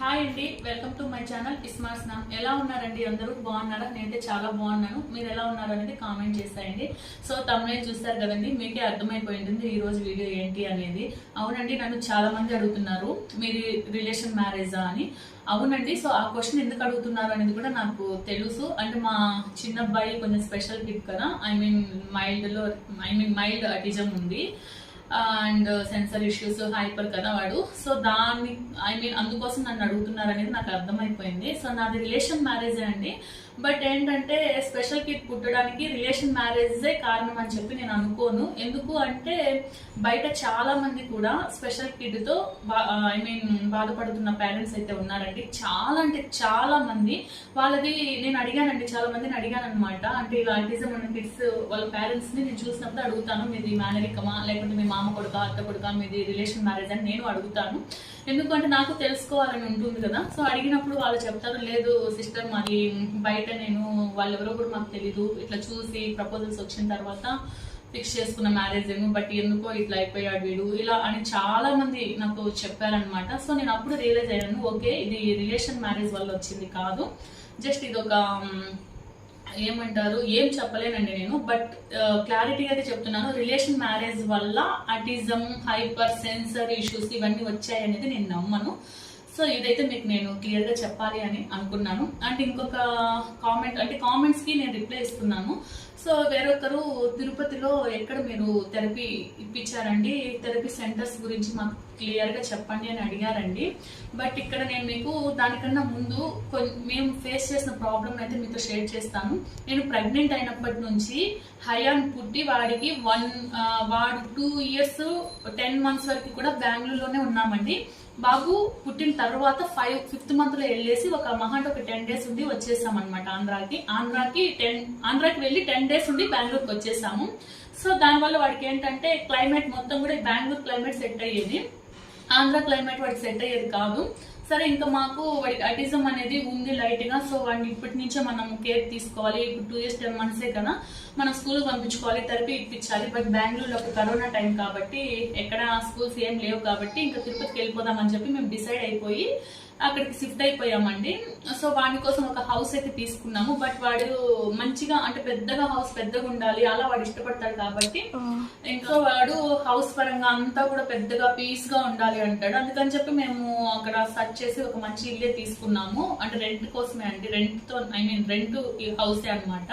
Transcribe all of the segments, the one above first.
Hi అండి, welcome to my channel ఇస్మార్ట్స్ నామ్. ఎలా ఉన్నారండి? అందరూ బాగున్నారా? నేనైతే చాలా బాగున్నాను. మీరు ఎలా ఉన్నారు అనేది కామెంట్ చేసేయండి. సో తమ్మునేల్ చూస్తారు కదండి, మీకే అర్థమైపోయింది ఈ రోజు వీడియో ఏంటి అనేది. అవునండి, నన్ను చాలా మంది అడుగుతున్నారు మీది రిలేషన్ మ్యారేజా అని. అవునండి, సో ఆ క్వశ్చన్ ఎందుకు అడుగుతున్నారు అనేది కూడా నాకు తెలుసు. అంటే మా చిన్న అబ్బాయి కొంచెం స్పెషల్ కిడ్ కదా, మైల్డ్ అటిజం ఉంది అండ్ సెన్సర్ ఇష్యూస్, హైపర్ కదా వాడు. సో దాన్ని అందుకోసం నన్ను అడుగుతున్నారు అనేది నాకు అర్థమైపోయింది. సో నాది రిలేషన్ మ్యారేజే అండి. బట్ ఏంటంటే స్పెషల్ కిడ్ పుట్టడానికి రిలేషన్ మ్యారేజే కారణం అని చెప్పి నేను అనుకోను. ఎందుకు అంటే బయట చాలా మంది కూడా స్పెషల్ కిడ్ తో బాధపడుతున్న పేరెంట్స్ అయితే ఉన్నారండి. చాలా అంటే చాలా మంది. వాళ్ళది నేను అడిగానండి, చాలా మందిని అడిగాను అనమాట. అంటే ఇలా ఆటిజం ఉన్న కిడ్స్ వాళ్ళ పేరెంట్స్ ని నేను చూసినప్పుడు అడుగుతాను, మీది మేనరికమా లేకపోతే మీ మామ కొడుక అత్త కొడుక మీది రిలేషన్ మ్యారేజ్ అని నేను అడుగుతాను. ఎందుకంటే నాకు తెలుసుకోవాలని ఉంటుంది కదా. సో అడిగినప్పుడు వాళ్ళు చెప్తారు, లేదు సిస్టర్ మాది బయట నేను వాళ్ళెవరో కూడా మాకు తెలీదు, ఇట్లా చూసి ప్రపోజల్స్ వచ్చిన తర్వాత ఫిక్స్ చేసుకున్న మ్యారేజ్ ఏమో, బట్ ఎందుకో ఇట్లా అయిపోయాడు వీడు ఇలా అని చాలా మంది నాకు చెప్పారనమాట. సో నేను అప్పుడు రియలైజ్ అయ్యాను, ఓకే ఇది రిలేషన్ మ్యారేజ్ వల్ల వచ్చింది కాదు, జస్ట్ ఇది ఒక ఏమంటారు ఏం చెప్పలేనండి నేను. బట్ క్లారిటీగా అయితే చెప్తున్నాను, రిలేషన్ మ్యారేజ్ వల్ల ఆటిజం, హైపర్ సెన్సర్ ఇష్యూస్ ఇవన్నీ వచ్చాయి అనేది నేను నమ్మను. సో ఇదైతే మీకు నేను క్లియర్ గా చెప్పాలి అని అనుకున్నాను. అండ్ ఇంకొక కామెంట్, అంటే కామెంట్స్ కి నేను రిప్లై ఇస్తున్నాను. సో వేరొకరు తిరుపతిలో ఎక్కడ మీరు థెరపీ ఇప్పించారండి, థెరపీ సెంటర్స్ గురించి మాకు క్లియర్ గా చెప్పండి అని అడిగారండి. బట్ ఇక్కడ నేను మీకు దానికన్నా ముందు మేము ఫేస్ చేసిన ప్రాబ్లం అయితే మీతో షేర్ చేస్తాను. నేను ప్రెగ్నెంట్ అయినప్పటి నుంచి హయాన్ పుట్టి వాడికి వాడు 2 years 10 months వరకు కూడా బెంగళూరులోనే ఉన్నామండి. బాబు పుట్టిన తర్వాత 5th month లో వెళ్ళేసి ఒక మహాంట్ ఒక 10 days ఉండి వచ్చేసాం అనమాట ఆంధ్రాకి వెళ్ళి 10 days ఉండి బెంగళూరుకి వచ్చేసాము. సో దానివల్ల వాడికి ఏంటంటే క్లైమేట్ మొత్తం కూడా బెంగళూరు క్లైమేట్ సెట్ అయ్యేది, ఆంధ్ర క్లైమేట్ వాడికి సెట్ అయ్యేది కాదు. సరే ఇంకా మాకు వాడికి ఆటిజం అనేది ఉంది లైట్ గా. సో వాడిని ఇప్పటి నుంచే మనం కేర్ తీసుకోవాలి. ఇప్పుడు 2 years 10 months కదా, మనం స్కూల్ పంపించుకోవాలి, థెరపీ ఇప్పించాలి. బట్ బెంగళూరులో ఒక కరోనా టైం కాబట్టి ఎక్కడ స్కూల్స్ ఏం లేవు కాబట్టి ఇంకా తిరుపతికి వెళ్ళిపోదామని చెప్పి మేము డిసైడ్ అయిపోయి అక్కడికి షిఫ్ట్ అయిపోయామండి. సో వాడి కోసం ఒక హౌస్ అయితే తీసుకున్నాము. బట్ వాడు మంచిగా అంటే పెద్దగా హౌస్ పెద్దగా ఉండాలి అలా వాడు ఇష్టపడతాడు కాబట్టి ఇంకా వాడు హౌస్ పరంగా అంతా కూడా పెద్దగా పీస్ గా ఉండాలి అంటాడు. అందుకని చెప్పి మేము అక్కడ సర్చ్ చేసి ఒక మంచి ఇల్లే తీసుకున్నాము. అంటే రెంట్ కోసమే అండి, రెంట్ హౌసే అనమాట.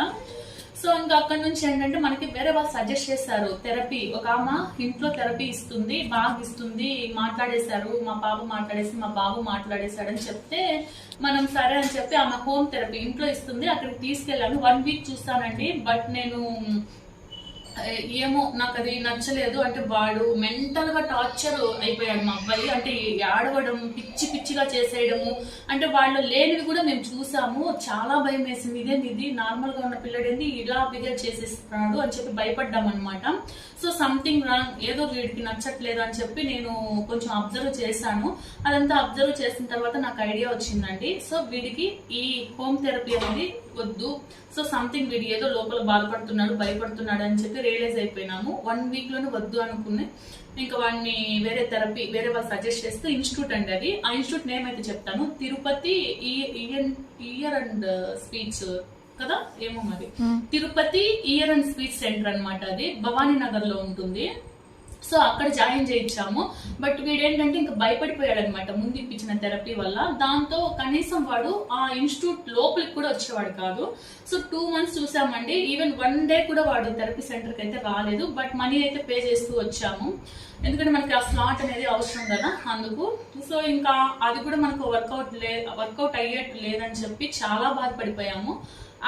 సో ఇంకా అక్కడ నుంచి ఏంటంటే మనకి వేరే వాళ్ళు సజెస్ట్ చేశారు థెరపీ. ఒక ఆమె ఇంట్లో థెరపీ ఇస్తుంది, బాగా ఇస్తుంది, మాట్లాడేశారు, మా బాబు మాట్లాడేశాడని చెప్తే మనం సరే అని చెప్పి ఆమె హోమ్ థెరపీ ఇంట్లో ఇస్తుంది, అక్కడికి తీసుకెళ్ళాను. 1 week చూస్తానండి. బట్ నేను ఏమో నాకు అది నచ్చలేదు. అంటే వాడు మెంటల్ గా టార్చర్ అయిపోయాడు మా అబ్బాయి. అంటే ఆడవడం, పిచ్చిగా చేసేయడము, అంటే వాళ్ళు లేనివి కూడా మేము చూసాము. చాలా భయం వేసింది, ఇదేంది నార్మల్ గా ఉన్న పిల్లడేంది ఇలా బిహేవ్ చేసేస్తున్నాడు అని చెప్పి భయపడ్డాం అనమాట. సో సంథింగ్ రాంగ్, ఏదో వీడికి నచ్చట్లేదు అని చెప్పి నేను కొంచెం అబ్జర్వ్ చేశాను. అదంతా అబ్జర్వ్ చేసిన తర్వాత నాకు ఐడియా వచ్చిందండి. సో వీడికి ఈ హోమ్ థెరపీ అనేది వద్దు. సో సంథింగ్ వీడి ఏదో లోపల బాధపడుతున్నాడు, భయపడుతున్నాడు అని చెప్పి రియలైజ్ అయిపోయినాము. 1 week లోనే వద్దు అనుకుని ఇంకా వాడిని వేరే వాళ్ళు సజెస్ట్ చేస్తే ఇన్స్టిట్యూట్ అండి అది. ఆ ఇన్స్టిట్యూట్ నేమ్ అయితే చెప్తాను, తిరుపతి ఇయర్ అండ్ స్పీచ్ కదా ఏమో మరి, Tirupati year and speech centre అనమాట. అది భవానీ నగర్ లో ఉంటుంది. సో అక్కడ జాయిన్ చేయించాము. బట్ వీడేంటంటే ఇంకా భయపడిపోయాడు అనమాట ముందు ఇప్పించిన థెరపీ వల్ల. దాంతో కనీసం వాడు ఆ ఇన్స్టిట్యూట్ లోపలికి కూడా వచ్చేవాడు కాదు. సో 2 months చూసామండి. ఈవెన్ 1 day కూడా వాడు థెరపీ సెంటర్ కి అయితే రాలేదు. బట్ మనీ అయితే పే చేస్తూ వచ్చాము, ఎందుకంటే మనకి ఆ స్లాట్ అనేది అవసరం కదా అందుకు. సో ఇంకా అది కూడా మనకు వర్కౌట్ అయ్యేట్టు లేదని చెప్పి చాలా బాధపడిపోయాము.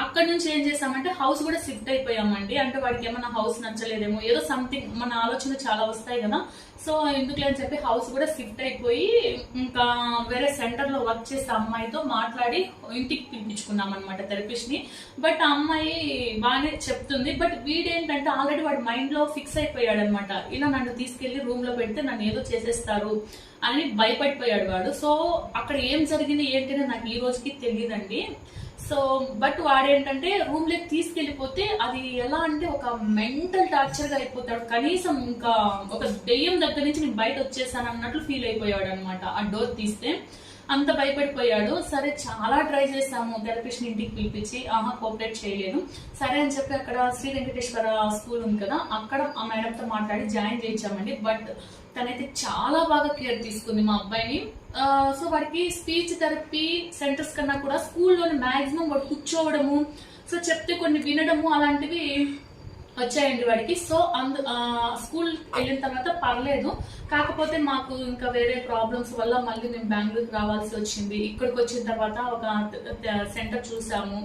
అక్కడ నుంచి ఏం చేసామంటే హౌస్ కూడా షిఫ్ట్ అయిపోయామండి. అంటే వాడికి ఏమన్నా హౌస్ నచ్చలేదేమో, ఏదో సంథింగ్ మన ఆలోచనలు చాలా వస్తాయి కదా. సో ఎందుకులే అని చెప్పి హౌస్ కూడా షిఫ్ట్ అయిపోయి ఇంకా వేరే సెంటర్ లో వర్క్ చేసే అమ్మాయితో మాట్లాడి ఇంటికి పిలిపించుకున్నాం అనమాట థెరపిస్ట్ ని. బట్ ఆ అమ్మాయి బాగానే చెప్తుంది. బట్ వీడేంటంటే ఆల్రెడీ వాడి మైండ్ లో ఫిక్స్ అయిపోయాడు అనమాట, ఇలా నన్ను తీసుకెళ్లి రూమ్ లో పెడితే నన్ను ఏదో చేసేస్తారు అని భయపడిపోయాడు వాడు. సో అక్కడ ఏం జరిగింది ఏంటనే నాకు ఈ రోజుకి తెలియదండి. సో బట్ వాడేంటంటే రూమ్ లోకి తీసుకెళ్లిపోతే అది ఎలా అంటే ఒక మెంటల్ టార్చర్ గా అయిపోతాడు. కనీసం ఇంకా ఒక దెయ్యం దగ్గర నుంచి నేను బయట వచ్చేసాను అన్నట్లు ఫీల్ అయిపోయాడు అనమాట ఆ డోర్ తీస్తే. అంత భయపడిపోయాడు. సరే చాలా ట్రై చేసాము థెరపిస్ట్ ఇంటికి పిలిపించి, కోఆపరేట్ చేయలేదు. సరే అని చెప్పి అక్కడ శ్రీ వెంకటేశ్వర స్కూల్ ఉంది కదా, అక్కడ ఆ మేడంతో మాట్లాడి జాయిన్ చేయించామండి. బట్ తనైతే చాలా బాగా కేర్ తీసుకుంది మా అబ్బాయిని. సో వాడికి స్పీచ్ థెరపీ సెంటర్స్ కన్నా కూడా స్కూల్లోని మాక్సిమం వాడు కూర్చోవడము, సో చెప్తే కొన్ని వినడము అలాంటివి వచ్చాయండి వాడికి. సో స్కూల్ వెళ్ళిన తర్వాత పర్లేదు. కాకపోతే మాకు ఇంకా వేరే ప్రాబ్లమ్స్ వల్ల మళ్ళీ మేము బెంగళూరుకి రావాల్సి వచ్చింది. ఇక్కడికి వచ్చిన తర్వాత ఒక సెంటర్ చూసాము.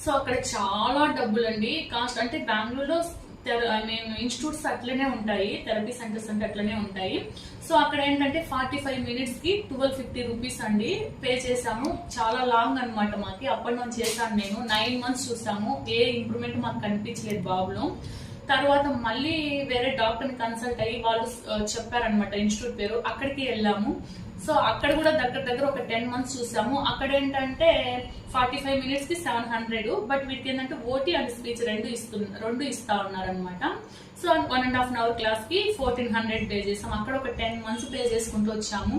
సో అక్కడ చాలా డబ్బులండి కాస్ట్. అంటే బెంగళూరులో ఇన్స్టిట్యూట్స్ అట్లనే ఉంటాయి, థెరపీ సెంటర్స్ అంటే అట్లనే ఉంటాయి. సో అక్కడ ఏంటంటే 45 minutes కి 1250 రూపీస్ అండి పే చేసాము. చాలా లాంగ్ అనమాట మాకి. అప్ అండ్ డౌన్ చేశాను నేను. 9 months చూసాము. ఏ ఇంప్రూవ్మెంట్ మాకు కనిపించలేదు బాబులో. తర్వాత మళ్ళీ వేరే డాక్టర్ని కన్సల్ట్ అయ్యి వాళ్ళు చెప్పారనమాట ఇన్స్టిట్యూట్ పేరు, అక్కడికి వెళ్ళాము. సో అక్కడ కూడా దగ్గర ఒక 10 months చూసాము. అక్కడ ఏంటంటే 45 minutes కి 700, బట్ వీటికి ఏంటంటే ఓటీ అండ్ స్పీచ్ రెండు ఇస్తా ఉన్నారనమాట. సో 1.5 hour క్లాస్ కి 1400 పే చేసాం. అక్కడ ఒక 10 months పే చేసుకుంటూ వచ్చాము.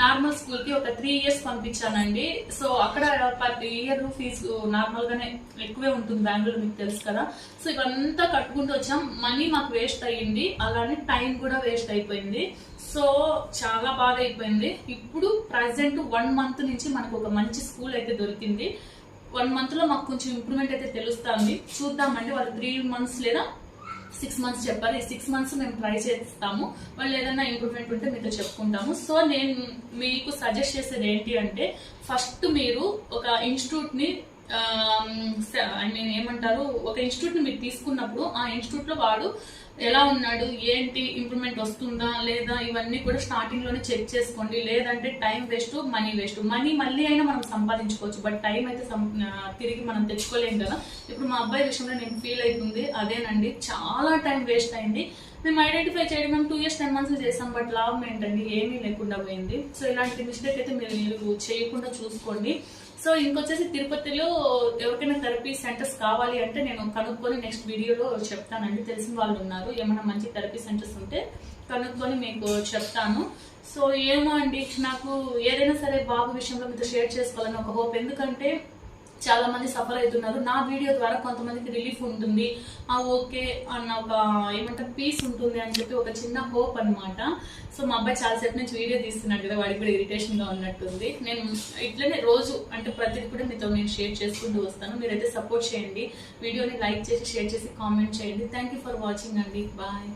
నార్మల్ స్కూల్ కి ఒక 3 years పంపించానండి. సో అక్కడ ప్రతి ఇయర్ ఫీజు నార్మల్ గానే ఎక్కువే ఉంటుంది బెంగళూరు, మీకు తెలుసు కదా. సో ఇవంతా కట్టుకుంటూ వచ్చాం. మనీ మాకు వేస్ట్ అయ్యింది, అలానే టైం కూడా వేస్ట్ అయిపోయింది. సో చాలా బాధ అయిపోయింది. ఇప్పుడు ప్రెసెంట్ 1 month నుంచి మనకు ఒక మంచి స్కూల్ అయితే దొరికింది. 1 month లో మాకు కొంచెం ఇంప్రూవ్మెంట్ అయితే తెలుస్తుంది. చూద్దామండి. వాళ్ళు 3 months లేదా 6 months చెప్పారు. ఈ 6 months మేము ట్రై చేస్తాము. వాళ్ళు ఏదైనా ఇంప్రూవ్మెంట్ ఉంటే మీతో చెప్పుకుంటాము. సో నేను మీకు సజెస్ట్ చేసేది ఏంటి అంటే, ఫస్ట్ మీరు ఒక ఇన్స్టిట్యూట్ ని ఏమంటారు, ఒక ఇన్స్టిట్యూట్ ని మీరు తీసుకున్నప్పుడు ఆ ఇన్స్టిట్యూట్ లో వాడు ఎలా ఉన్నాడు, ఏంటి ఇంప్రూవ్మెంట్ వస్తుందా లేదా, ఇవన్నీ కూడా స్టార్టింగ్ లోనే చెక్ చేసుకోండి. లేదంటే time waste, money waste. Money మళ్ళీ అయినా మనం సంపాదించుకోవచ్చు, బట్ టైం అయితే తిరిగి మనం తెచ్చుకోలేం కదా. ఇప్పుడు మా అబ్బాయి విషయంలో నేను ఫీల్ అవుతుంది అదేనండి. చాలా టైం వేస్ట్ అయింది. మేము ఐడెంటిఫై చేయడం మేము 2 years 10 months చేసాం, బట్ లాభం ఏంటండి, ఏమీ లేకుండా పోయింది. సో ఇలాంటి మిస్టేక్ అయితే మీరు చేయకుండా చూసుకోండి. సో ఇంకొచ్చేసి తిరుపతిలో ఎవరికైనా థెరపీ సెంటర్స్ కావాలి అంటే నేను కనుక్కొని నెక్స్ట్ వీడియోలో చెప్తానండి. తెలిసిన వాళ్ళు ఉన్నారు, ఏమైనా మంచి థెరపీ సెంటర్స్ ఉంటే కనుక్కొని మీకు చెప్తాను. సో ఏమో అండి, నాకు ఏదైనా సరే బాబు విషయంలో మీతో షేర్ చేసుకోవాలని ఒక హోప్. ఎందుకంటే చాలా మంది సఫర్ అవుతున్నారు. నా వీడియో ద్వారా కొంతమందికి రిలీఫ్ ఉంటుంది, ఓకే అన్న ఒక ఏమంటారు పీస్ ఉంటుంది అని చెప్పి ఒక చిన్న హోప్ అనమాట. సో మా అబ్బాయి చాలాసేపు నుంచి వీడియో తీస్తున్నాడు కదా, వాడికి కూడా ఇరిటేషన్ గా ఉన్నట్టుంది. నేను ఇట్లనే రోజు అంటే ప్రతిదీ కూడా మీతో నేను షేర్ చేసుకుంటూ వస్తాను. మీరైతే సపోర్ట్ చేయండి, వీడియోని లైక్ చేసి షేర్ చేసి కామెంట్ చేయండి. థ్యాంక్ యూ ఫర్ వాచింగ్ అండి. బాయ్.